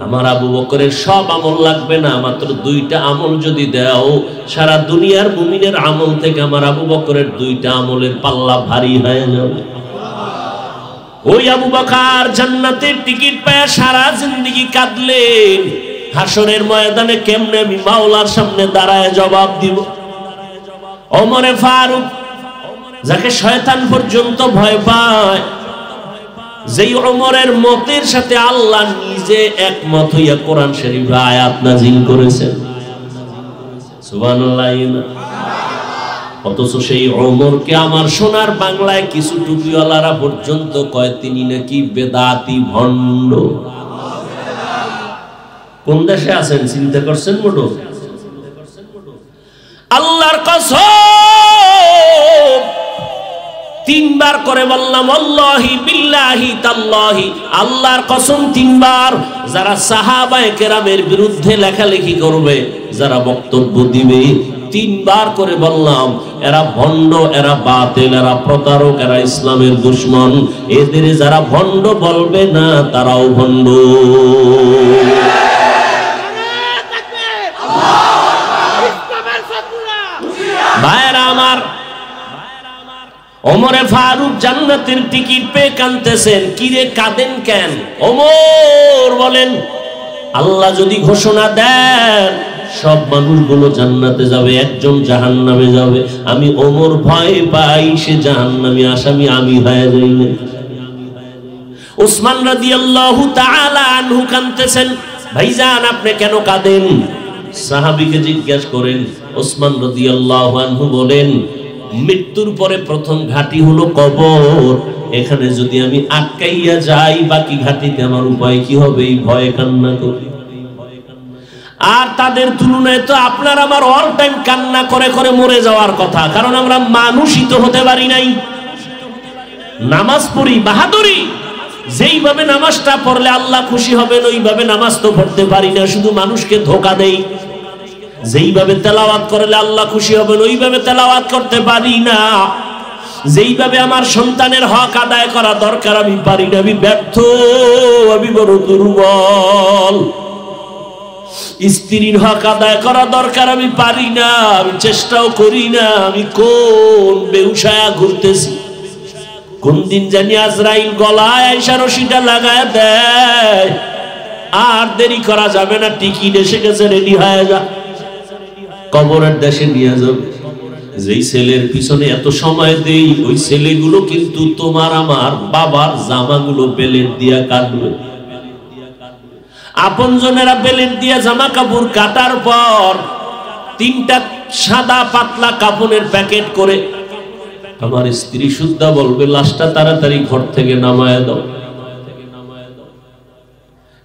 আমার আবু বকরের সব আমল লাগবে না, মাত্র দুইটা আমল যদি দাও, সারা দুনিয়ার মুমিনের আমল থেকে আমার আবু বকরের দুইটা আমলের পাল্লা ভারী হয়ে যাবে। ওই আবু বকর জান্নাতের টিকিট পায় সারা জিন্দেগি কাঁদলেন। হাসরের ময়দানে কেমনে আমি মাওলার সামনে দাঁড়ায় জবাব দিব? ওমরে ফারুক, যাকে শয়তান পর্যন্ত ভয় পায়, যেই ওমরের মতের সাথে আল্লাহ নিজে একমত হইয়া কোরআন শরীফে আয়াত নাযিল করেছেন। সুবহানাল্লাহ। অথচ সেই ওমরকে আমার সোনার বাংলায় কিছু টুপিওয়ালারা পর্যন্ত কয় তিনি নাকি বেদাতি ভণ্ড। কোন দেশে আছেন চিন্তা করছেন মোটো? আল্লাহর কসম, তিনবার করে বললাম আল্লাহি বিল্লাহি তাল্লাহি, আল্লাহর কসম তিনবার। যারা সাহাবায়ে কেরামের বিরুদ্ধে লেখালেখি করবে, যারা বক্তব্য দিবে, তিনবার করে বললাম, এরা ভণ্ড, এরা বাতিল, এরা প্রতারক, এরা ইসলামের দুশমন। এদের যারা ভণ্ড বলবে না তারাও ভণ্ড। ভাইরা আমার, ওমরে ফারুক জান্নাতের টিকিট পেয়ে কাঁদতেছেন। কিরে কাঁদেন কেন? ওমর বলেন, আল্লাহ যদি ঘোষণা দেন সব মানুষগুলো জান্নাতে যাবে, একজন জাহান্নামে যাবে, আমি ওমর ভয় পাই সে জাহান্নামী আসামি আমি হয়ে যাই না। উসমান রাদিয়াল্লাহু তাআলা আনহু কাঁদতেছেন। ভাইজান আপনি কেন কাঁদেন? সাহাবীকে জিজ্ঞেস করেন। উসমান রাদিয়াল্লাহু আনহু বলেন, মৃত্যুর পরে প্রথম ঘাটি হলো কবর। এখানে যদি আমি আটকাইয়া যাই বাকি ঘাটিতে আমার উপায় কি হবে? এই ভয়ে কান্না করি। আর তাদের তুলনায় তো আপনার আমার অল টাইম কান্না করে করে মরে যাওয়ার কথা, কারণ আমরা মানুষই তো হতে পারি নাই। নামাজ পড়ি বাহাদুরি, যেইভাবে নামাজটা পড়লে আল্লাহ খুশি হবেন ওইভাবে নামাজ তো পড়তে পারি না, শুধু মানুষকে ধোঁকা দেই। যেইভাবে তেলাওয়াত করলে আল্লাহ খুশি হবেন ওইভাবে তেলাওয়াত করতে পারি না। যেইভাবে আমার সন্তানের হক আদায় করা দরকার আমি পারি না, আমি ব্যর্থ, আমি বড় দুর্বল। স্ত্রীর হক আদায় করা দরকার আমি পারি না, আমি চেষ্টাও করি না। আমি কোন বেউসায়া ঘুরতেছি, কোন দিন জানি আজরাইল গলায় আইসা রশিটা লাগায় দেয়। আর দেরি করা যাবে না, টিকিট এসে গেছে, রেডি হয়ে যা, কবরের দেশে নিয়ে যাবে। যেই ছেলের পিছনে এত সময় দেই ওই ছেলেগুলো কিন্তু তোমার আমার বাবার জামাগুলো বেলেট দিয়া কাটবে। আপনজনেরা বেলেট দিয়া জামা কাপড় কাটার পর 3টা সাদা পাতলা কাপড়ের প্যাকেট করে আমার স্ত্রী সুদ্ধা বলবে, লাশটা তাড়াতাড়ি ঘর থেকে নামায় দাও।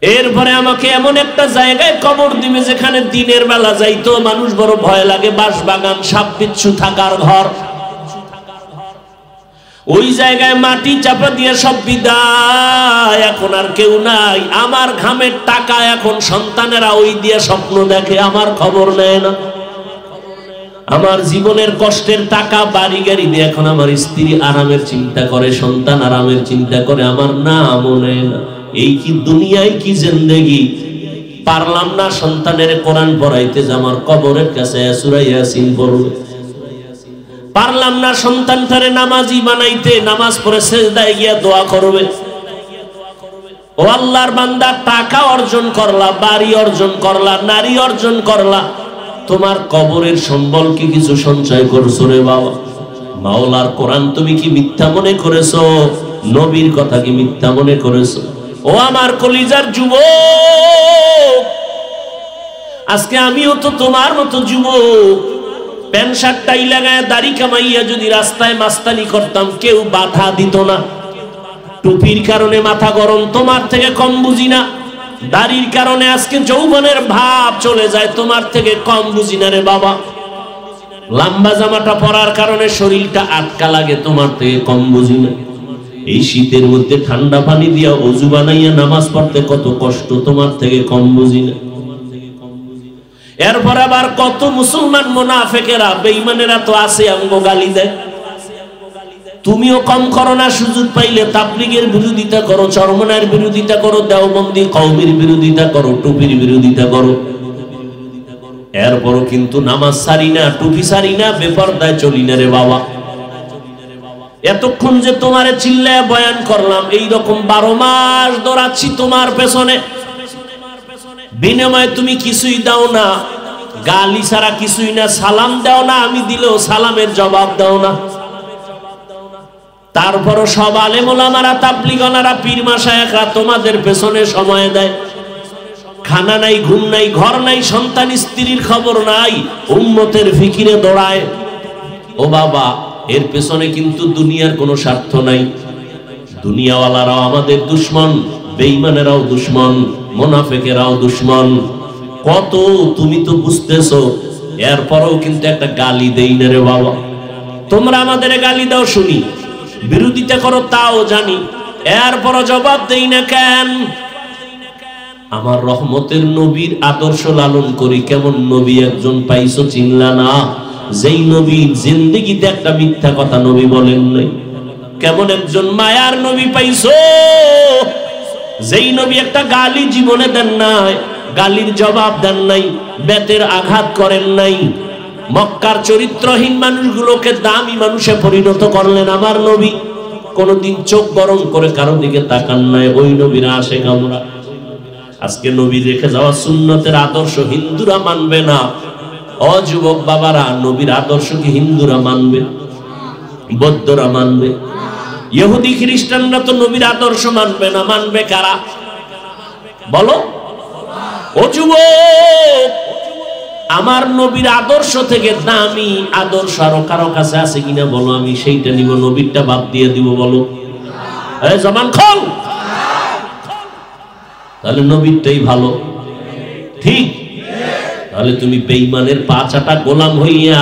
এরপরে আমাকে এমন একটা জায়গায় কবর দিবে যেখানে দিনের বেলা যাইতো মানুষ বড় ভয় লাগে, বাঁশ বাগান, সাপ বিচ্ছু থাকার ঘর। ওই জায়গায় মাটি চাপা দিয়ে সব বিদায়, এখন আর কেউ নাই। আমার ঘামের টাকা এখন সন্তানেরা ওই দিয়ে স্বপ্ন দেখে, আমার খবর নেয় না। আমার জীবনের কষ্টের টাকা বাড়ি গাড়ি দিয়ে এখন আমার স্ত্রী আরামের চিন্তা করে, সন্তান আরামের চিন্তা করে, আমার নামও নেয় না। এই কি দুনিয়ায় কি জিন্দেগি! পারলাম না সন্তানের কোরআন পড়াইতে, যে আমার কবরের কাছে সূরা ইয়াসিন পড়বে। পারলাম না সন্তানটারে নামাজি বানাইতে, নামাজ পড়ে সিজদায় গিয়া দোয়া করবে। ও আল্লাহর বান্দা, টাকা অর্জন করলা, বাড়ি অর্জন করলা, নারী অর্জন করলা, তোমার কবরের সম্বল কি কিছু সঞ্চয় করছো রে বাবা? মাওলার কোরআন তুমি কি মিথ্যা মনে করেছো? নবীর কথা কি মিথ্যা মনে করেছো? ও আমার কলিজার যুবক, আজকে আমিও তো তোমার মতো যুবক। প্যান্ট শার্ট টাই লাগায় দাড়ি কামাইয়া যদি রাস্তায় মাস্তানি করতাম কেউ বাধা দিত না। টুপির কারণে মাথা গরম, তোমার থেকে কম বুঝি না। দাড়ির কারণে আজকে যৌবনের ভাব চলে যায়, তোমার থেকে কম বুঝি না রে বাবা। লম্বা জামাটা পরার কারণে শরীরটা আটকা লাগে, তোমার থেকে কম বুঝি না। এই শীতের মধ্যে ঠান্ডা পানি দিয়া ওযু বানাইয়া নামাজ পড়তে কত কষ্ট, তোমার থেকে কম বুঝি না। এরপর আবার কত মুসলমান মুনাফিকেরা বেঈমানেরা তো আছে, আমগো গালি দেয়। তুমিও কম করো না, সুযোগ পাইলে তাবলীগের বিরোধিতা করো, চরমনার বিরোধিতা করো, দেওবন্দি কওমির বিরোধিতা করো, টুপির বিরোধিতা করো। এরপরও কিন্তু নামাজ ছাড়ি না, টুপি ছাড়ি না, বেপরদায় চলি না রে বাবা। এতক্ষণ যে তোমারে চিল্লায় বয়ান করলাম, এই রকম 12 মাস দৌড়াচ্ছি তোমার পেছনে, বিনিময়ে তুমি কিছুই দাও না, গালি ছাড়া কিছুই না, সালাম দাও না, আমি দিলেও সালামের জবাব দাও না। তারপরও সব আলেম ওলামারা, তাবলীগনারা, পীর মাশায়েখরা তোমাদের পেছনে সময় দেয়। খানা নাই, ঘুম নাই, ঘর নাই, সন্তান স্ত্রীর খবর নাই, উম্মতের ফিকিরে দৌড়ায়। ও বাবা, এর পেছনে কিন্তু দুনিয়ার কোনো স্বার্থ নাই। দুনিয়াওয়ালারাও আমাদের দুশমন, বেঈমানেরাও দুশমন, মুনাফিকেরাও দুশমন। কত তুমি তো বুঝতেছো, এরপরও কিন্তু একটা গালি দেই না রে বাবা। তোমরা আমাদের গালি দাও শুনি, বিরোধিতা করো তাও জানি, এরপরও জবাব দেই না কেন? আমার রহমতের নবীর আদর্শ লালন করি। কেমন নবী একজন পাইছো চিনলা না, যেই নবীর জিন্দেগিতে একটা মিথ্যা কথা নবী বলেন নাই। কেমন একজন মায়ার নবী পাইছো, যেই নবী একটা গালি জীবনে দেন নাই, গালির জবাব দেন নাই, বেতের আঘাত করেন নাই। মক্কার চরিত্রহীন মানুষগুলোকে দামি মানুষে পরিণত করলেন আমার নবী। কোনদিন চোখ গরম করে কারো দিকে তাকান নাই। ওই নবীর আশিক আমরা। আজকে নবী রেখে যাওয়া সুন্নতের আদর্শ হিন্দুরা মানবে না। অযুবক বাবারা, নবীর আদর্শ কি হিন্দুরা মানবে? বৌদ্ধরা মানবে? ইহুদি খ্রিস্টানরা তো নবীর আদর্শ মানবে না। মানবে কারা বলো? ও যুবক, আমার নবীর আদর্শ থেকে দামি আদর্শ আরো কারো কাছে আছে কিনা বলো, আমি সেইটা নিব, নবীরটা বাদ দিয়ে দিব। বলো জবান খোল। তাহলে নবীরটাই ভালো, ঠিক? তাহলে তুমি বেঈমানের পাঁচাটা গোলাম হইয়া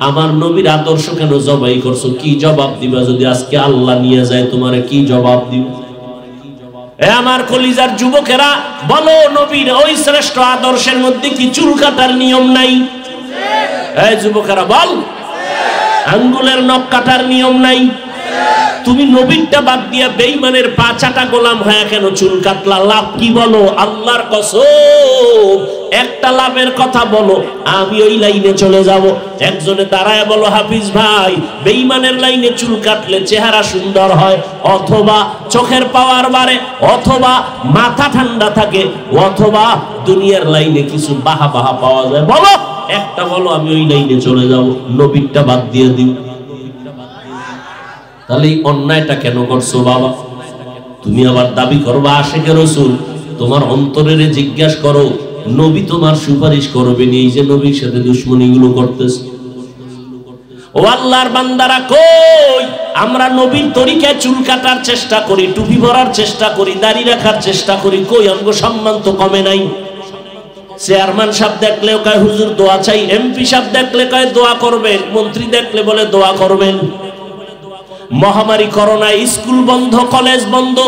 আমার নবীর আদর্শ কেন জবাই করছো? কি জবাব দিবা যদি আজকে আল্লাহ নিয়ে যায়? তোমারে কি জবাব দিব? আমার কলিজার যুবকেরা বলো, নবীর ওই শ্রেষ্ঠ আদর্শের মধ্যে কি চুল কাটার নিয়ম নাই? এই যুবকেরা বল, আঙ্গুলের নখ কাটার নিয়ম নাই? তুমি নবীরটা বাদ দিয়া বেঈমানের পাঁচাটা গোলাম হয়ে কেন চুল কাটলা? লাভ কি বলো? আল্লাহর কসম, একটা লাভের কথা বলো, আমি ওই লাইনে চলে যাব। একজনে দাঁড়ায় বলো, হাফিজ ভাই, বেঈমানের লাইনে চুল কাটলে চেহারা সুন্দর হয়, অথবা চোখের পাওয়ার বাড়ে, অথবা মাথা ঠান্ডা থাকে, অথবা দুনিয়ার লাইনে কিছু বাহা বাহা পাওয়া যায়। বলো একটা, বলো আমি ওই লাইনে চলে যাব, নবীরটা বাদ দিয়ে দিই। তাহলে এই অন্যায়টা কেন করছো বাবা? তুমি আবার দাবি করবা আশিকে রাসূল। তোমার অন্তরের জিজ্ঞাসা করো, নবী তোমার সুপারিশ করবে নি? এই যে নবীর সাথে দুশমনি গুলো করতেছে। ও আল্লাহর বান্দারা, কই আমরা নবীর তরিকায় চুল কাটার চেষ্টা করি, টুপি পরার চেষ্টা করি, দাড়ি রাখার চেষ্টা করি, কই আমগো সম্মান তো কমে নাই। চেয়ারম্যান সাহেব দেখলেও কয় হুজুর দোয়া চাই, এমপি সাহেব দেখলে কয় দোয়া করবেন, মন্ত্রী দেখলে বলে দোয়া করবেন। মহামারী করোনায় স্কুল বন্ধ, কলেজ বন্ধ,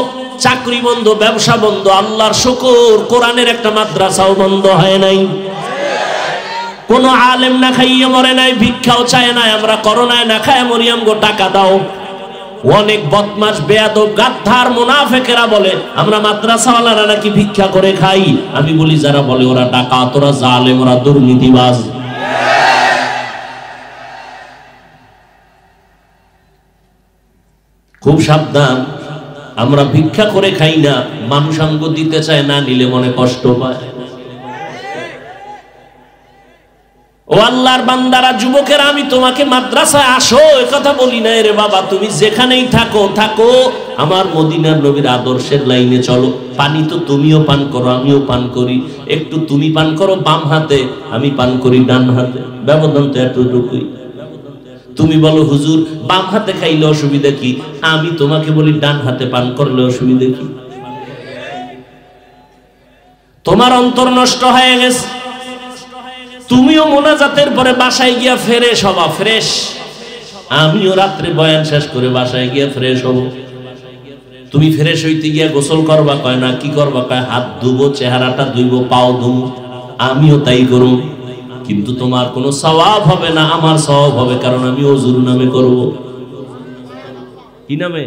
চাকরি বন্ধ, ব্যবসা বন্ধ। আল্লাহর শুকর, কোরআনের একটা মাদ্রাসাও বন্ধ হয় নাই। কোন আলেম না খাইয়ে মরে নাই, ভিক্ষাও চায় নাই। আমরা করোনায় না খায় মরিয়াম গো, টাকা দাও। অনেক বদমাশ, বেয়াদব, গাদ্দার, মুনাফিকেরা বলে আমরা মাদ্রাসাওয়ালারা নাকি ভিক্ষা করে খাই। আমি বলি যারা বলে ওরা ডাকাত, ওরা জালেম, ওরা দুর্নীতিবাজ। খুব সাবধান, আমরা ভিক্ষা করে খাই না, মানুষ আঙ্গ দিতে চায় না, নিলে মনে কষ্ট পায়। ও আল্লাহর বান্দারা, যুবকেরা, আমি তোমাকে মাদ্রাসায় আসো এ কথা বলি না রে বাবা। তুমি যেখানেই থাকো থাকো, আমার মদিনার নবীর আদর্শের লাইনে চলো। পানি তো তুমিও পান করো, আমিও পান করি। একটু তুমি পান করো বাম হাতে, আমি পান করি ডান হাতে, ব্যবধান তো এতটুকুই। তুমি বলো হুজুর বাম হাতে খাইলে অসুবিধা কি? আমি তোমাকে বলি ডান হাতে পান করলে অসুবিধা কি? তোমার অন্তর নষ্ট হয়ে গেছে। তুমিও মোনাজাতের পরে বাসায় গিয়া ফ্রেশ হবা, ফ্রেশ। আমিও রাত্রে বয়ান শেষ করে বাসায় গিয়া ফ্রেশ হব। তুমি ফ্রেশ হইতে গিয়া গোসল করবা, কয় না কি করবা? কয় হাত ধুবো, চেহারাটা ধুইবো, পাও ধুবো। আমিও তাই করব, কিন্তু তোমার কোনো সওয়াব হবে না, আমার সওয়াব হবে, কারণ আমি ওযুর নামে করব। কি নামে?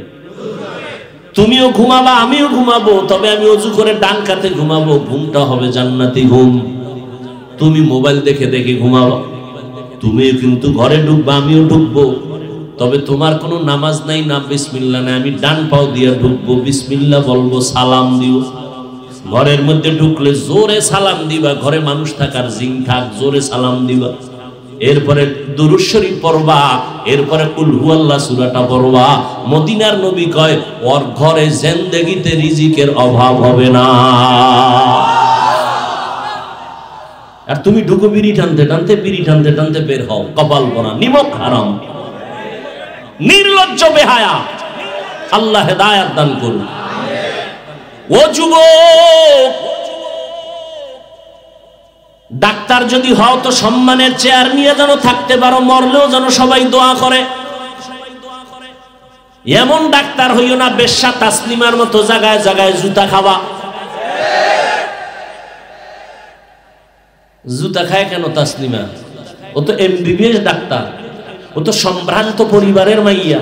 তুমিও ঘুমাবা, আমিও ঘুমাবো, তবে আমি ওযু করে ডান কাতে ঘুমাবো। ঘুমটা হবে জান্নাতি ঘুম। তুমি মোবাইল দেখে দেখে ঘুমাবা, তুমিও কিন্তু ঘরে ঢুকবা, আমিও ঢুকবো, তবে তোমার কোনো নামাজ নাই, না বিসমিল্লাহ নাই। আমি ডান পাও দিয়ে ঢুকবো, বিসমিল্লাহ বলবো, সালাম দিও। ঘরের মধ্যে ঢুকলে জোরে সালাম দিবা, ঘরে মানুষ থাকার জিন থাক, জোরে সালাম দিবা। এরপরে দুরূদ শরীফ পড়বা, এরপরে কুল হুয়াল্লাহ সূরাটা পড়বা। মদিনার নবী কয় ওর ঘরে জিন্দেগিতে রিজিকের অভাব হবে না। আর তুমি ঢুকো বিড়ি টানতে টানতে, বিড়ি টানতে টানতে বের হও, কপাল পোড়া, নিমক হারাম, নির্লজ্জ, বেহায়া। আল্লাহ হেদায়েত দান করুন। ও যুবক, ডাক্তার যদি হও তো সম্মানের চেয়ার নিয়ে যেন থাকতে পারো, মরলেও যেন সবাই দোয়া করে। এমন ডাক্তার হইও না বেশ্যা তাসলিমার মতো জায়গায় জায়গায় জুতা খাওয়া। জুতা খায় কেন তাসলিমা? ও তো এমবিবিএস ডাক্তার, ও তো সম্ভ্রান্ত পরিবারের মাইয়া,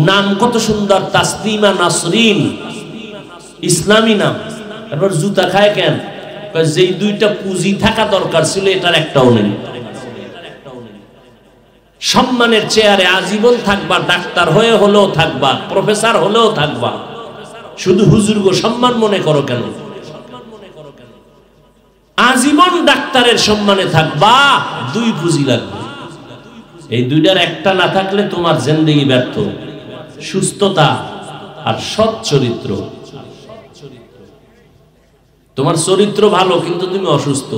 নাম কত সুন্দর, তাসলিমা নাসরিন, ইসলামী নাম। এবার জুতা খায় কেন? যেই দুইটা পুঁজি থাকা দরকার ছিল এটার একটাও নেই। সম্মানের চেয়ারে আজীবন থাকবা, ডাক্তার হয়ে হলেও থাকবা, প্রফেসর হলেও থাকবা, শুধু হুজুরগো সম্মান মনে করো কেন? আজীবন ডাক্তারের সম্মানে থাকবা, দুই পুঁজি লাগবে। এই দুইটার একটা না থাকলে তোমার জিন্দেগি ব্যর্থ। সুস্থতা আর সৎ চরিত্র। তোমার চরিত্র ভালো কিন্তু তুমি অসুস্থ,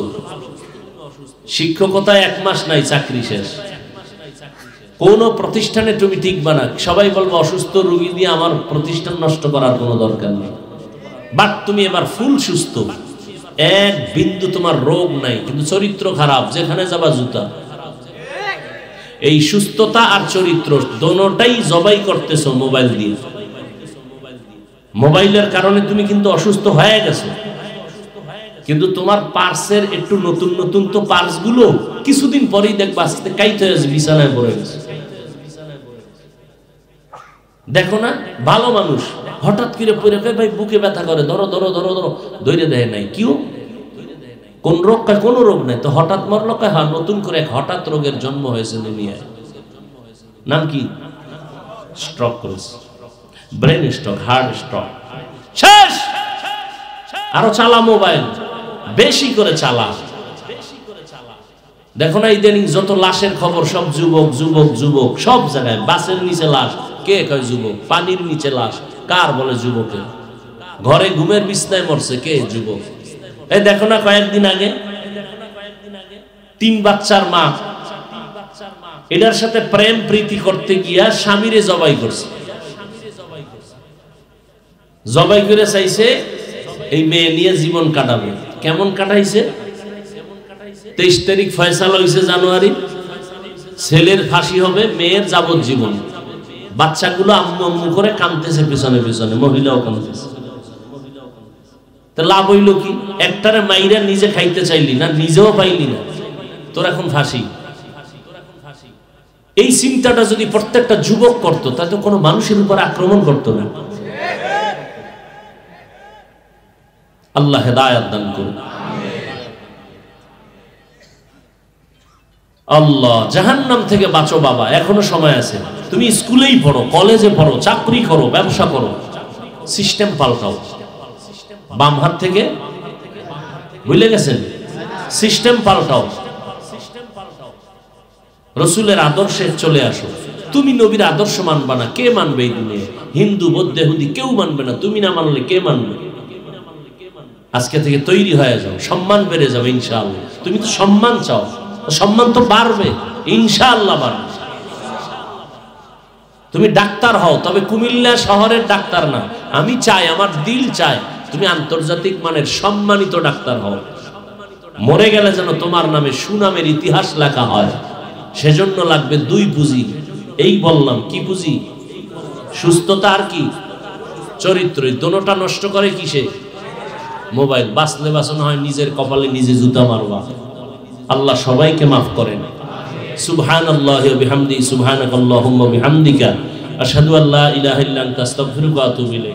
শিক্ষকতায় 1 মাস নাই, চাকরি শেষ। কোন প্রতিষ্ঠানে তুমি টিকবা না, সবাই বলবো অসুস্থ রোগী দিয়ে আমার প্রতিষ্ঠান নষ্ট করার কোনো দরকার নেই। বাট তুমি এবার ফুল সুস্থ, এক বিন্দু তোমার রোগ নাই, কিন্তু চরিত্র খারাপ, যেখানে যাবা জুতা। এই সুস্থতা আর চরিত্র দোনোটাই জবাই করতেছো মোবাইল দিয়ে। মোবাইলের কারণে তুমি কিন্তু অসুস্থ হয়ে গেছো, কিন্তু তোমার পার্সের একটু নতুন নতুন তো পার্স গুলো কিছুদিন পরেই দেখবা আস্তে কাইতে হয়েছে, বিছানায় পড়ে গেছে। দেখো না, ভালো মানুষ হঠাৎ করে পড়ে কয় ভাই বুকে ব্যথা করে, ধরো ধরো ধরো ধরো, ধৈর্য দেয় নাই। কিও কোন রোগ? কয় কোনো রোগ নাই। তো হঠাৎ মরলো? কয় হ্যাঁ, নতুন করে এক হঠাৎ রোগের জন্ম হয়েছে দুনিয়ায়। নাম কি? স্ট্রোক করেছে, ব্রেন স্ট্রোক, হার্ট স্ট্রোক, শেষ। আরো চালা মোবাইল, বেশি করে চালা। দেখো না ইদানিং যত লাশের খবর, সব যুবক যুবক যুবক, সব জায়গায়। বাসের নিচে লাশ, কে কয় যুবক? পানির নিচে লাশ, কার বলে যুবকের? ঘরে ঘুমের বিছনায় মরছে, কে? যুবক। এই দেখো না কয়েকদিন আগে 3 বাচ্চার মা এটার সাথে প্রেম প্রীতি করতে গিয়া স্বামীরে জবাই করছে। জবাই করে চাইছে এই মেয়ে নিয়ে জীবন কাটাবে। কেমন কাটাইছে? 23 তারিখ ফয়সালা হয়েছে জানুয়ারি, ছেলের ফাঁসি হবে, মেয়ের যাবজ্জীবন। বাচ্চাগুলো আম্মু আম্মু করে কাঁদতেছে পিছনে পিছনে, মহিলাও কাঁদতেছে। তো লাভ হইল কি? একটারে মাইরা নিজে খাইতে চাইলি না, নিজেও পাইলি না, তোর এখন ফাঁসি। এই চিন্তাটা যদি প্রত্যেকটা যুবক করতো, তাহলে তো কোনো মানুষের উপর আক্রমণ করতো না। আল্লাহ হেদায়েত দান করুন। আল্লাহ, জাহান্নাম থেকে বাঁচো বাবা, এখনো সময় আছে। তুমি স্কুলেই পড়ো, কলেজে পড়ো, চাকরি করো, ব্যবসা করো, সিস্টেম পাল্টাও। বাম হাত থেকে ভুলে গেছেন, সিস্টেম পাল্টাও। রসুলের আদর্শে চলে আসো। তুমি নবীর আদর্শ মানবা না, কে মানবে এই দুনিয়ায়? হিন্দু বৌদ্ধ ইহুদি কেউ মানবে না, তুমি না মানলে কে মানবে? আজকে থেকে তৈরি হয়ে যাও, সম্মান বেড়ে যাবে ইনশাআল্লাহ। তুমি তো সম্মান চাও, সম্মান তো বাড়বে ইনশাআল্লাহ, বাড়বে। তুমি ডাক্তার হও, তবে কুমিল্লা শহরের ডাক্তার না। আমি চাই, আমার দিল চায় তুমি আন্তর্জাতিক মানের সম্মানিত ডাক্তার হও। মরে গেলে যেন তোমার নামে সুনামের ইতিহাস লেখা হয়। সেজন্য লাগবে 2 পুঁজি। এই বললাম, কি পুঁজি? সুস্থতা আর কি? চরিত্র। দোনোটা নষ্ট করে কিসে? মোবাইল। বাঁচলে বাঁচানো হয় নিজের কপালে নিজে জুতা মারবা। আল্লাহ সবাইকে মাফ করেন। সুবহানাল্লাহি ওয়া বিহামদিহি, সুবহানাকাল্লাহুম্মা বিহামদিকা, আশহাদু আল্লা ইলাহা ইল্লা আনতা, আস্তাগফিরুকা ওয়া আতুবু ইলাইক।